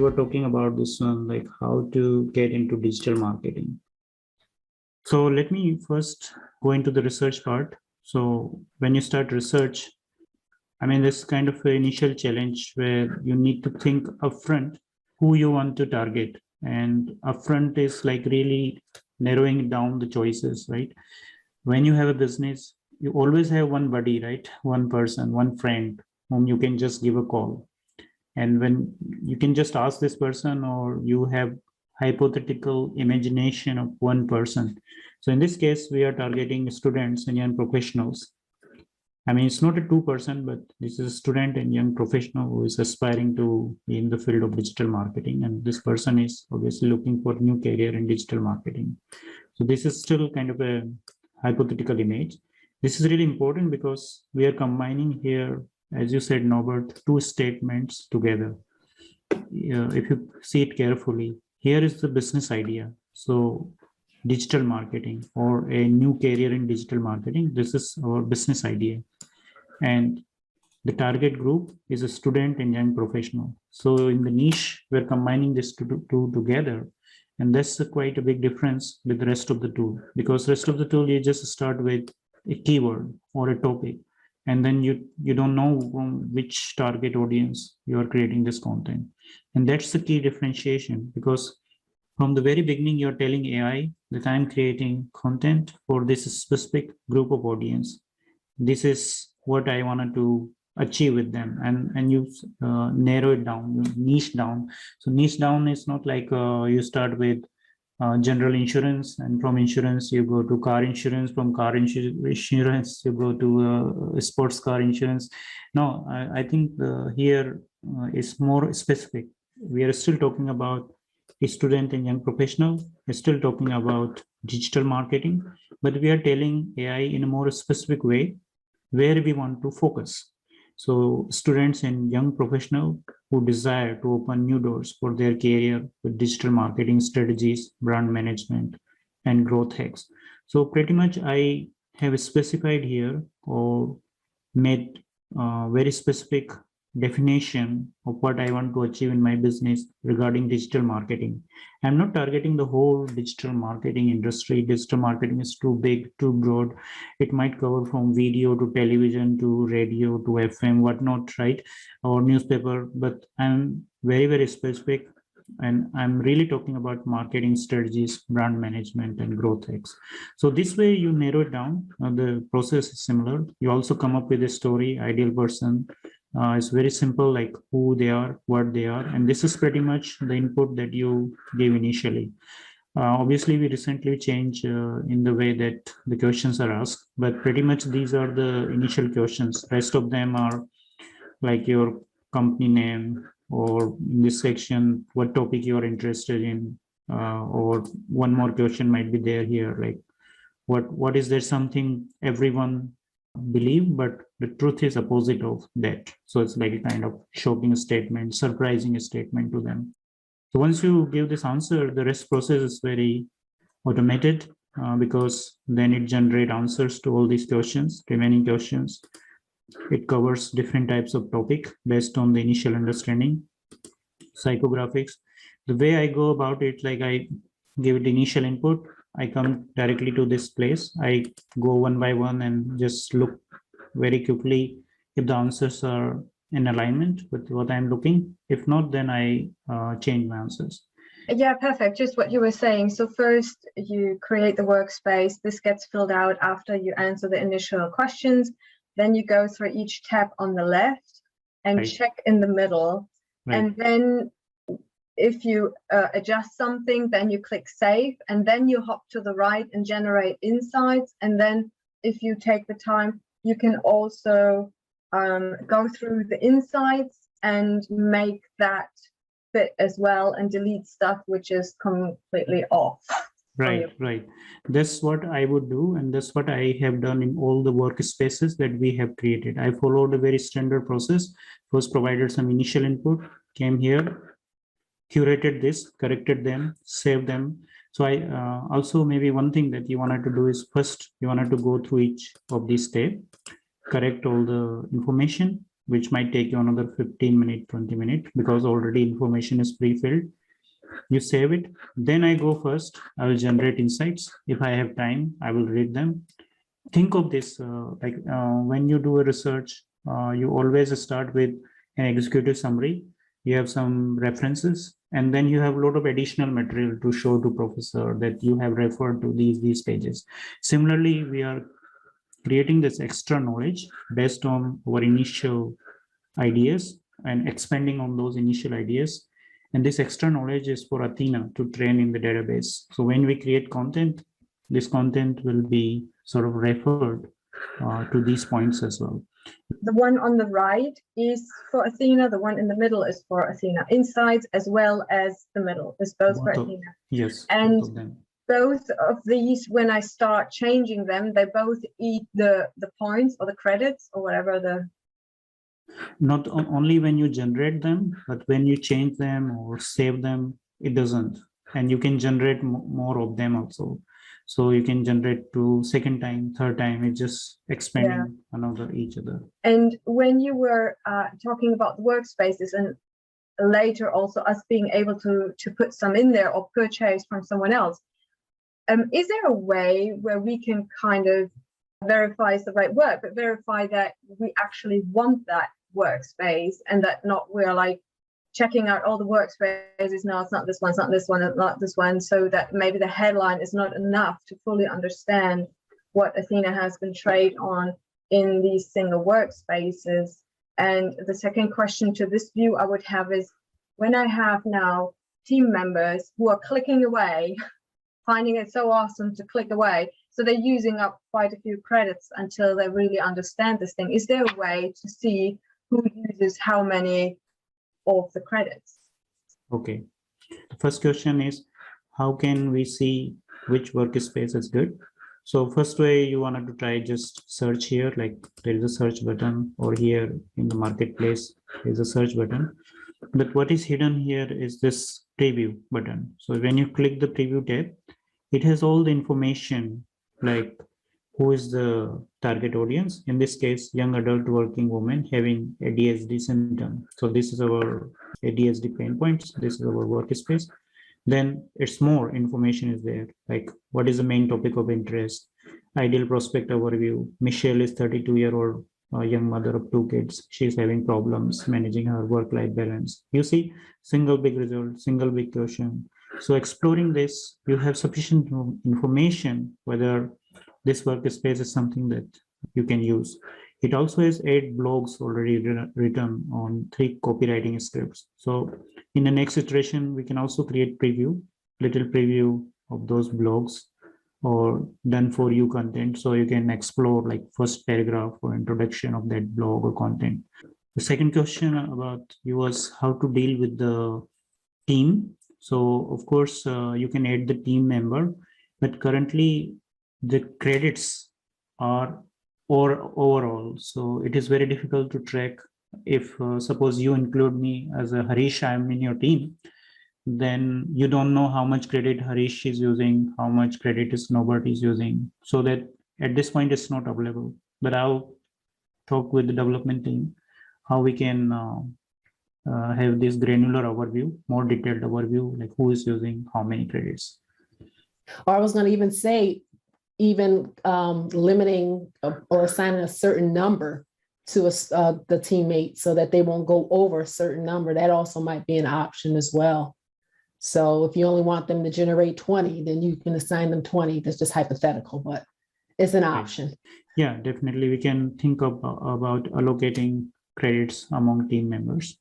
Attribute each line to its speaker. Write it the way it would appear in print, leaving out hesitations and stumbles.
Speaker 1: were talking about this one, like how to get into digital marketing. So let me first go into the research part. So when you start research, I mean, this kind of an initial challenge where you need to think upfront who you want to target. And upfront is like really narrowing down the choices, right? When you have a business, you always have one buddy, right? One person, one friend whom you can just give a call. And when you can just ask this person, or you have hypothetical imagination of one person. So in this case, we are targeting students and young professionals. I mean, it's not a 2%, but this is a student and young professional who is aspiring to be in the field of digital marketing. And this person is obviously looking for new career in digital marketing. So this is still kind of a hypothetical image. This is really important because we are combining here, as you said, Norbert, two statements together. If you see it carefully, here is the business idea. So digital marketing or a new career in digital marketing, this is our business idea. And the target group is a student and young professional. So in the niche, we're combining these two together. And that's quite a big difference with the rest of the tool, because rest of the tool, you just start with a keyword or a topic, and then you don't know from which target audience you are creating this content. And that's the key differentiation, because from the very beginning, you're telling AI that I'm creating content for this specific group of audience. This is what I wanted to achieve with them, and you narrow it down, you niche down. So niche down is not like you start with general insurance, and from insurance you go to car insurance, from car insurance you go to sports car insurance. No, I think here is more specific. We are still talking about a student and young professional. We're still talking about digital marketing, but we are telling AI in a more specific way where we want to focus. So students and young professionals who desire to open new doors for their career with digital marketing strategies, brand management, and growth hacks. So pretty much I have specified here or made very specific definition of what I want to achieve in my business regarding digital marketing. I'm not targeting the whole digital marketing industry. Digital marketing is too big, too broad. It might cover from video to television to radio to FM, whatnot, right? Or newspaper, but I'm very, very specific. And I'm really talking about marketing strategies, brand management, and growth hacks. So this way you narrow it down. The process is similar. You also come up with a story, ideal person. It's very simple, like who they are, what they are. And this is pretty much the input that you gave initially. Obviously, we recently changed in the way that the questions are asked, but pretty much these are the initial questions. Rest of them are like your company name, or in this section, what topic you are interested in, or one more question might be there here, like what is there something everyone believe, but the truth is opposite of that. So it's like a kind of shocking statement, surprising statement to them. So once you give this answer, the rest process is very automated because then it generates answers to all these questions, remaining questions. It covers different types of topic based on the initial understanding, psychographics. The way I go about it, like I give it initial input, I come directly to this place. I go one by one and just look very quickly if the answers are in alignment with what I'm looking. If not, then I change my answers.
Speaker 2: Yeah, perfect. Just what you were saying. So first you create the workspace. This gets filled out after you answer the initial questions. Then you go through each tab on the left and
Speaker 1: Right.
Speaker 2: check in the middle.
Speaker 1: Right.
Speaker 2: And then if you adjust something, then you click save, and then you hop to the right and generate insights. And then if you take the time, you can also go through the insights and make that fit as well, and delete stuff which is completely off.
Speaker 1: Right, right. That's what I would do, and that's what I have done in all the workspaces that we have created. I followed a very standard process. First, provided some initial input, came here, curated this, corrected them, saved them. So I also, maybe one thing that you wanted to do is first you wanted to go through each of these steps, correct all the information, which might take you another 15 minutes, 20 minutes, because already information is pre-filled. You save it. Then I go first. I will generate insights. If I have time, I will read them. Think of this when you do a research, you always start with an executive summary. You have some references, and then you have a lot of additional material to show to professor that you have referred to these pages. Similarly, we are creating this extra knowledge based on our initial ideas and expanding on those initial ideas. And this extra knowledge is for Athena to train in the database. So when we create content, this content will be sort of referred to these points as well.
Speaker 2: The one on the right is for Athena. The one in the middle is for Athena Insights, as well as the middle is both for Athena.
Speaker 1: Yes.
Speaker 2: And both of these, when I start changing them, they both eat the points or the credits or whatever the.
Speaker 1: Not only when you generate them, but when you change them or save them, it doesn't. And you can generate more of them also. So you can generate to second time, third time, it's just expanding another each other. And
Speaker 2: when you were talking about the workspaces and later also us being able to put some in there or purchase from someone else, is there a way where we can kind of verify is the right word, but verify that we actually want that workspace and that not we're like checking out all the workspaces? No, it's not this one, it's not this one, it's not this one, so that maybe the headline is not enough to fully understand what Athena has been trained on in these single workspaces. And the second question to this view I would have is, when I have now team members who are clicking away, finding it so awesome to click away, so they're using up quite a few credits until they really understand this thing, is there a way to see who uses how many of the credits?
Speaker 1: Okay. The first question is, how can we see which workspace is good? So first way you wanted to try, just search here, like there is a search button, or here in the marketplace, there's a search button. But what is hidden here is this preview button. So when you click the preview tab, it has all the information, like who is the target audience, in this case young adult working woman having ADHD symptom. So this is our ADHD pain points, this is our workspace. Then it's more information is there, like what is the main topic of interest, ideal prospect overview. Michelle is 32-year-old young mother of 2 kids. She's having problems managing her work-life balance. You see, single big result, single big question. So exploring this, you have sufficient information whether this workspace is something that you can use. It also has 8 blogs already written on 3 copywriting scripts. So in the next iteration, we can also create little preview of those blogs or done for you content. So you can explore like first paragraph or introduction of that blog or content. The second question about you was how to deal with the team. So of course, you can add the team member, but currently the credits are or overall. So it is very difficult to track. If suppose you include me as a Harish, I'm in your team, then you don't know how much credit Harish is using, how much credit is Norbert is using. So that at this point it's not available. But I'll talk with the development team how we can have this granular overview, more detailed overview, like who is using how many credits.
Speaker 3: Or I was going to even say, even limiting or assigning a certain number to the teammate so that they won't go over a certain number. That also might be an option as well. So if you only want them to generate 20, then you can assign them 20. That's just hypothetical, but it's an option.
Speaker 1: Yeah, definitely. We can think about allocating credits among team members.